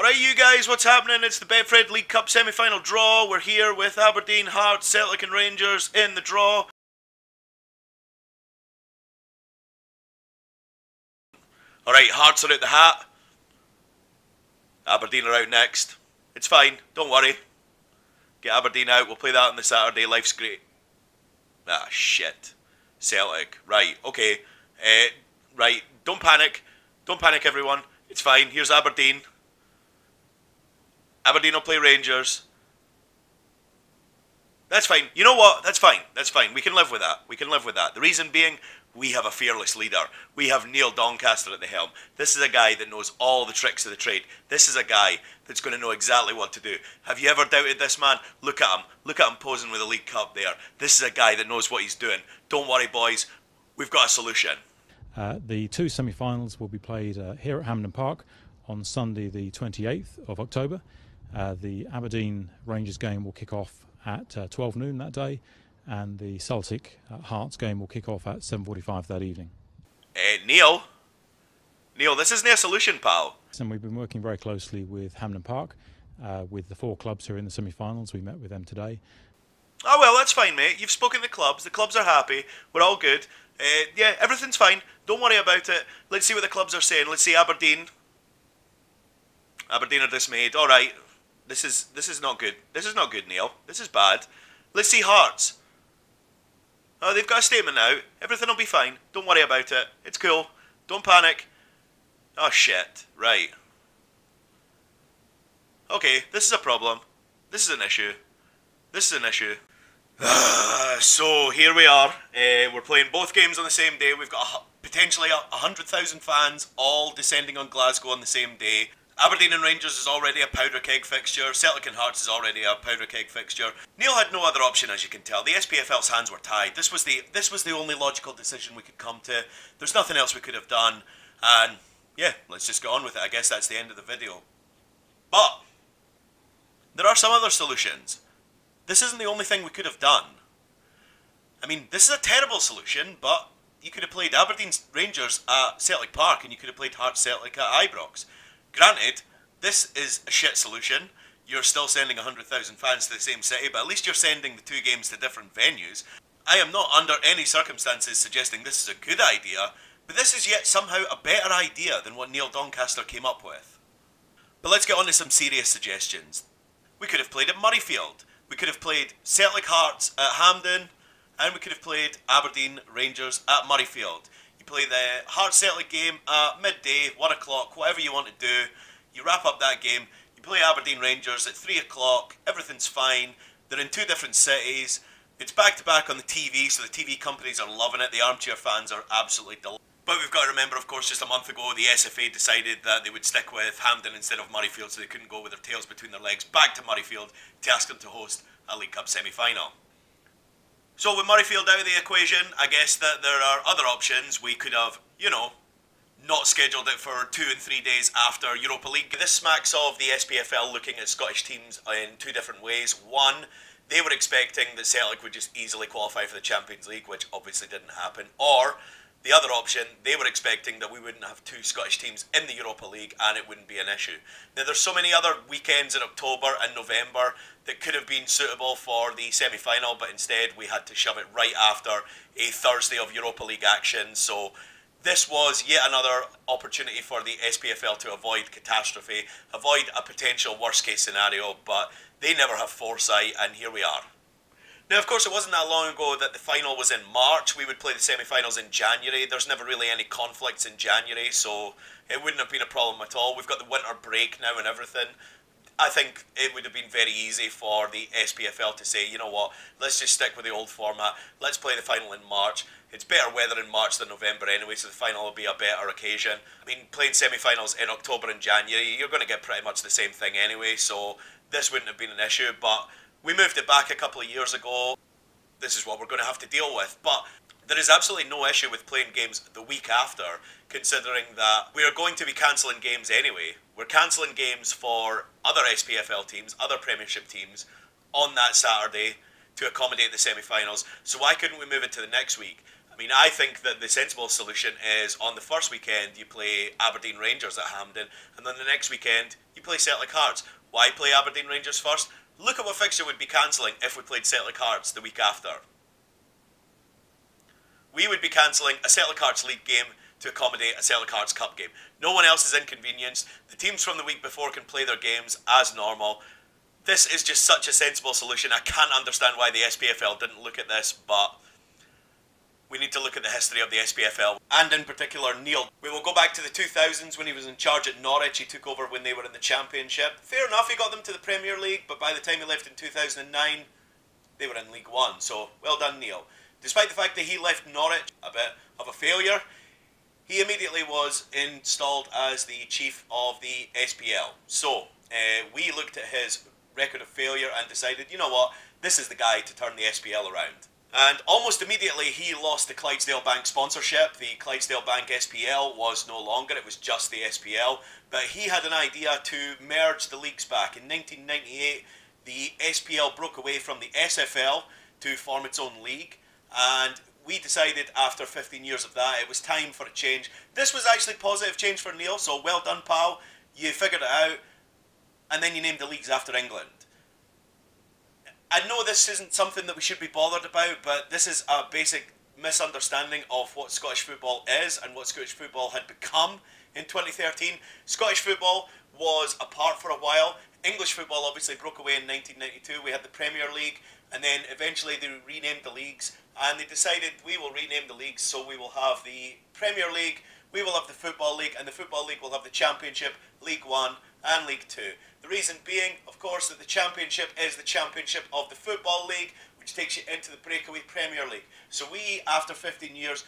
Alright you guys, what's happening? It's the Betfred League Cup semi-final draw. We're here with Aberdeen, Hearts, Celtic and Rangers in the draw. Alright, Hearts are out the hat. Aberdeen are out next. It's fine, don't worry. Get Aberdeen out, we'll play that on the Saturday, life's great. Ah, shit. Celtic, right, okay. Right, don't panic. Don't panic everyone, it's fine. Here's Aberdeen. Aberdeen will play Rangers. That's fine. You know what? That's fine. That's fine. We can live with that. We can live with that. The reason being, we have a fearless leader. We have Neil Doncaster at the helm. This is a guy that knows all the tricks of the trade. This is a guy that's going to know exactly what to do. Have you ever doubted this man? Look at him. Look at him posing with a League Cup there. This is a guy that knows what he's doing. Don't worry, boys. We've got a solution. The two semi-finals will be played here at Hampden Park on Sunday the 28th of October. The Aberdeen Rangers game will kick off at 12 noon that day, and the Celtic Hearts game will kick off at 7:45 that evening. Neil, this isn't a solution, pal. And we've been working very closely with Hampden Park, with the four clubs who are in the semi-finals. We met with them today. Oh well, that's fine, mate. You've spoken to the clubs. The clubs are happy. We're all good. Yeah, everything's fine. Don't worry about it. Let's see what the clubs are saying. Let's see Aberdeen. Aberdeen are dismayed. All right. This is not good. This is not good, Neil. This is bad. Let's see Hearts. Oh, they've got a statement out. Everything will be fine. Don't worry about it. It's cool. Don't panic. Oh, shit. Right. Okay, this is a problem. This is an issue. This is an issue. So, here we are. We're playing both games on the same day. We've got potentially 100,000 fans all descending on Glasgow on the same day. Aberdeen and Rangers is already a powder keg fixture. Celtic and Hearts is already a powder keg fixture. Neil had no other option, as you can tell. The SPFL's hands were tied. This was the only logical decision we could come to. There's nothing else we could have done. And yeah, let's just get on with it. I guess that's the end of the video. But there are some other solutions. This isn't the only thing we could have done. I mean, this is a terrible solution, but you could have played Aberdeen Rangers at Celtic Park and you could have played Hearts Celtic at Ibrox. Granted, this is a shit solution. You're still sending 100,000 fans to the same city, but at least you're sending the two games to different venues. I am not under any circumstances suggesting this is a good idea, but this is yet somehow a better idea than what Neil Doncaster came up with. But let's get on to some serious suggestions. We could have played at Murrayfield. We could have played Celtic Hearts at Hampden, and we could have played Aberdeen Rangers at Murrayfield. Play the Hearts Celtic game at midday, 1 o'clock, whatever you want to do. You wrap up that game, you play Aberdeen Rangers at 3 o'clock, everything's fine. They're in two different cities. It's back to back on the TV, so the TV companies are loving it. The armchair fans are absolutely delighted. But we've got to remember, of course, just a month ago, the SFA decided that they would stick with Hampden instead of Murrayfield, so they couldn't go with their tails between their legs back to Murrayfield to ask them to host a League Cup semi-final. So with Murrayfield out of the equation, I guess that there are other options. We could have, you know, not scheduled it for 2 and 3 days after Europa League. This smacks of the SPFL looking at Scottish teams in two different ways. One, they were expecting that Celtic would just easily qualify for the Champions League, which obviously didn't happen. Or the other option, they were expecting that we wouldn't have two Scottish teams in the Europa League and it wouldn't be an issue. Now there's so many other weekends in October and November that could have been suitable for the semi-final, but instead we had to shove it right after a Thursday of Europa League action. So this was yet another opportunity for the SPFL to avoid catastrophe, avoid a potential worst case scenario, but they never have foresight, and here we are. Now, of course, it wasn't that long ago that the final was in March. We would play the semi-finals in January. There's never really any conflicts in January, so it wouldn't have been a problem at all. We've got the winter break now and everything. I think it would have been very easy for the SPFL to say, you know what, let's just stick with the old format. Let's play the final in March. It's better weather in March than November anyway, so the final will be a better occasion. I mean, playing semi-finals in October and January, you're going to get pretty much the same thing anyway, so this wouldn't have been an issue, but we moved it back a couple of years ago. This is what we're going to have to deal with. But there is absolutely no issue with playing games the week after, considering that we are going to be cancelling games anyway. We're cancelling games for other SPFL teams, other Premiership teams, on that Saturday to accommodate the semi-finals. So why couldn't we move it to the next week? I mean, I think that the sensible solution is on the first weekend you play Aberdeen Rangers at Hampden, and then the next weekend you play Celtic Hearts. Why play Aberdeen Rangers first? Look at what fixture we'd be cancelling if we played Celtic Hearts the week after. We would be cancelling a Celtic Hearts League game to accommodate a Celtic Hearts Cup game. No one else is inconvenienced. The teams from the week before can play their games as normal. This is just such a sensible solution. I can't understand why the SPFL didn't look at this, but we need to look at the history of the SPFL, and in particular Neil. We will go back to the 2000s when he was in charge at Norwich. He took over when they were in the Championship. Fair enough, he got them to the Premier League, but by the time he left in 2009, they were in League One, so well done, Neil. Despite the fact that he left Norwich a bit of a failure, he immediately was installed as the chief of the SPL. So, we looked at his record of failure and decided, you know what, this is the guy to turn the SPL around. And almost immediately he lost the Clydesdale Bank sponsorship. The Clydesdale Bank SPL was no longer, it was just the SPL. But he had an idea to merge the leagues back. In 1998, the SPL broke away from the SFL to form its own league. And we decided after 15 years of that, it was time for a change. This was actually positive change for Neil, so well done, pal. You figured it out. And then you named the leagues after England. I know this isn't something that we should be bothered about, but this is a basic misunderstanding of what Scottish football is and what Scottish football had become in 2013. Scottish football was apart for a while. English football obviously broke away in 1992. We had the Premier League, and then eventually they renamed the leagues, and they decided we will rename the leagues, so we will have the Premier League, we will have the Football League, and the Football League will have the Championship, League One and League Two. The reason being, of course, that the Championship is the Championship of the Football League, which takes you into the breakaway Premier League. So we, after 15 years,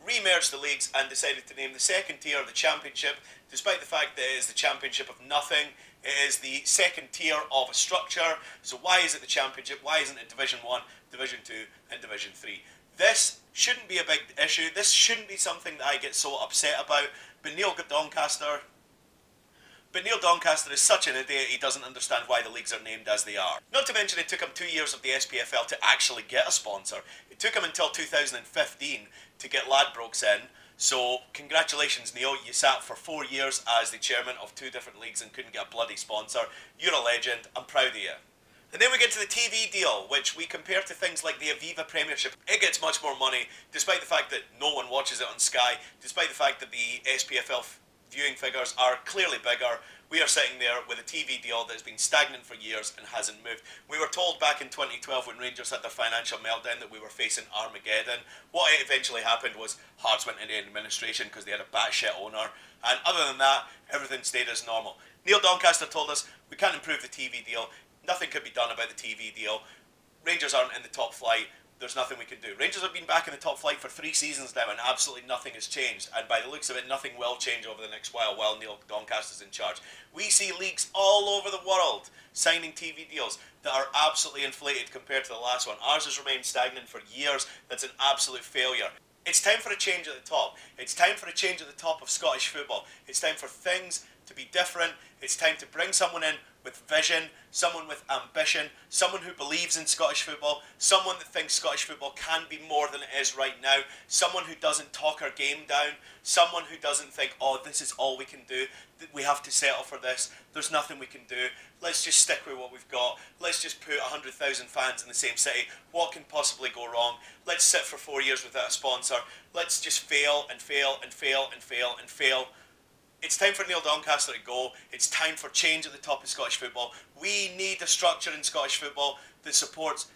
remerged the leagues and decided to name the second tier the Championship, despite the fact that it is the Championship of nothing. It is the second tier of a structure. So why is it the Championship? Why isn't it Division 1, Division 2 and Division 3? This shouldn't be a big issue. This shouldn't be something that I get so upset about. But Neil Doncaster is such an idiot, he doesn't understand why the leagues are named as they are. Not to mention it took him 2 years of the SPFL to actually get a sponsor. It took him until 2015 to get Ladbrokes in. So congratulations, Neil, you sat for 4 years as the chairman of 2 different leagues and couldn't get a bloody sponsor. You're a legend, I'm proud of you. And then we get to the TV deal, which we compare to things like the Aviva Premiership. It gets much more money, despite the fact that no one watches it on Sky, despite the fact that the SPFL viewing figures are clearly bigger. We are sitting there with a TV deal that has been stagnant for years and hasn't moved. We were told back in 2012 when Rangers had their financial meltdown that we were facing Armageddon. What eventually happened was Hearts went into administration because they had a batshit owner. And other than that, everything stayed as normal. Neil Doncaster told us we can't improve the TV deal. Nothing could be done about the TV deal. Rangers aren't in the top flight. There's nothing we can do. Rangers have been back in the top flight for 3 seasons now and absolutely nothing has changed. And by the looks of it, nothing will change over the next while Neil Doncaster's in charge. We see leagues all over the world signing TV deals that are absolutely inflated compared to the last one. Ours has remained stagnant for years. That's an absolute failure. It's time for a change at the top. It's time for a change at the top of Scottish football. It's time for things to be different. It's time to bring someone in with vision, someone with ambition, someone who believes in Scottish football, someone that thinks Scottish football can be more than it is right now, someone who doesn't talk our game down, someone who doesn't think, oh, this is all we can do, we have to settle for this, there's nothing we can do, let's just stick with what we've got, let's just put 100,000 fans in the same city, what can possibly go wrong, let's sit for 4 years without a sponsor, let's just fail and fail and fail and fail and fail. It's time for Neil Doncaster to go. It's time for change at the top of Scottish football. We need a structure in Scottish football that supports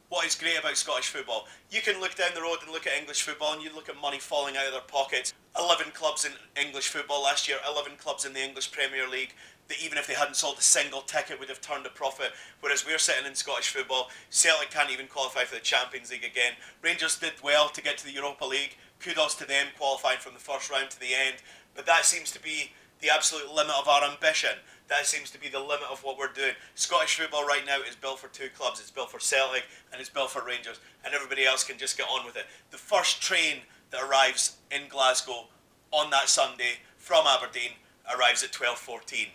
what is great about Scottish football. You can look down the road and look at English football and you look at money falling out of their pockets. 11 clubs in English football last year, 11 clubs in the English Premier League, that even if they hadn't sold a single ticket would have turned a profit, whereas we're sitting in Scottish football. Celtic can't even qualify for the Champions League again. Rangers did well to get to the Europa League. Kudos to them, qualifying from the first round to the end. But that seems to be the absolute limit of our ambition. That seems to be the limit of what we're doing. Scottish football right now is built for 2 clubs. It's built for Celtic and it's built for Rangers. And everybody else can just get on with it. The first train that arrives in Glasgow on that Sunday from Aberdeen arrives at 12:14.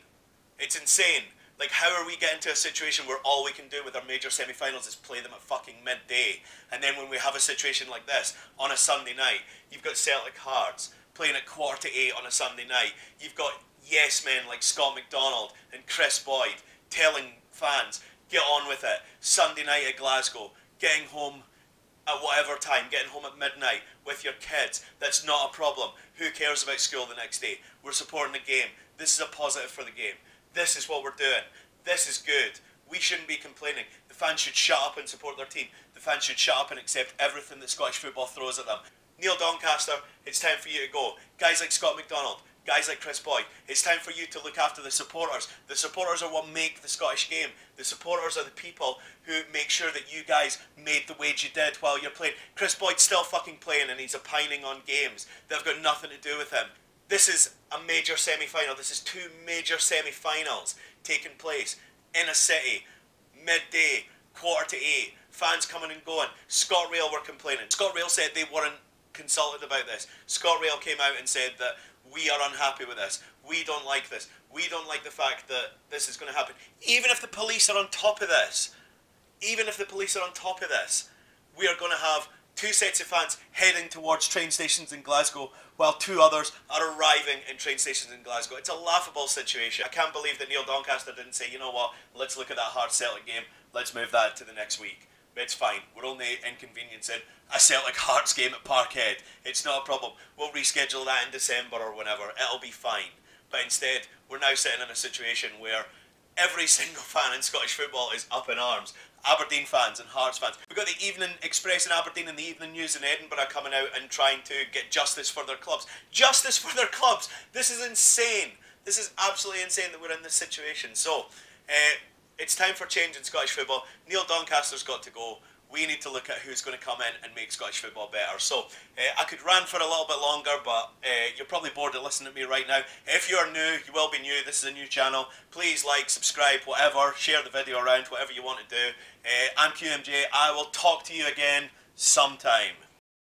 It's insane. Like, how are we getting to a situation where all we can do with our major semi-finals is play them at fucking midday? And then when we have a situation like this on a Sunday night, you've got Celtic Hearts playing at 7:45 on a Sunday night. You've got yes men like Scott McDonald and Chris Boyd telling fans, get on with it. Sunday night at Glasgow, getting home at whatever time, getting home at midnight with your kids. That's not a problem. Who cares about school the next day? We're supporting the game. This is a positive for the game. This is what we're doing. This is good. We shouldn't be complaining. The fans should shut up and support their team. The fans should shut up and accept everything that Scottish football throws at them. Neil Doncaster, it's time for you to go. Guys like Scott McDonald, guys like Chris Boyd, it's time for you to look after the supporters. The supporters are what make the Scottish game. The supporters are the people who make sure that you guys made the wage you did while you're playing. Chris Boyd's still fucking playing and he's opining on games that have got nothing to do with him. This is a major semi-final. This is two major semi-finals taking place in a city, midday, 7:45, fans coming and going. ScotRail were complaining. ScotRail said they weren't consulted about this. ScotRail came out and said that we are unhappy with this. We don't like this. We don't like the fact that this is going to happen. Even if the police are on top of this, we are going to have two sets of fans heading towards train stations in Glasgow while two others are arriving in train stations in Glasgow. It's a laughable situation. I can't believe that Neil Doncaster didn't say, you know what, let's look at that hard Celtic game, let's move that to the next week. It's fine. We're only inconveniencing a Celtic Hearts game at Parkhead. It's not a problem. We'll reschedule that in December or whenever. It'll be fine. But instead, we're now sitting in a situation where every single fan in Scottish football is up in arms. Aberdeen fans and Hearts fans. We've got the Evening Express in Aberdeen and the Evening News in Edinburgh coming out and trying to get justice for their clubs. Justice for their clubs! This is insane. This is absolutely insane that we're in this situation. So, it's time for change in Scottish football. Neil Doncaster's got to go. We need to look at who's going to come in and make Scottish football better. So, I could rant for a little bit longer, but you're probably bored of listening to me right now. If you're new, you will be new. This is a new channel. Please like, subscribe, whatever. Share the video around, whatever you want to do. I'm QMJ. I will talk to you again sometime.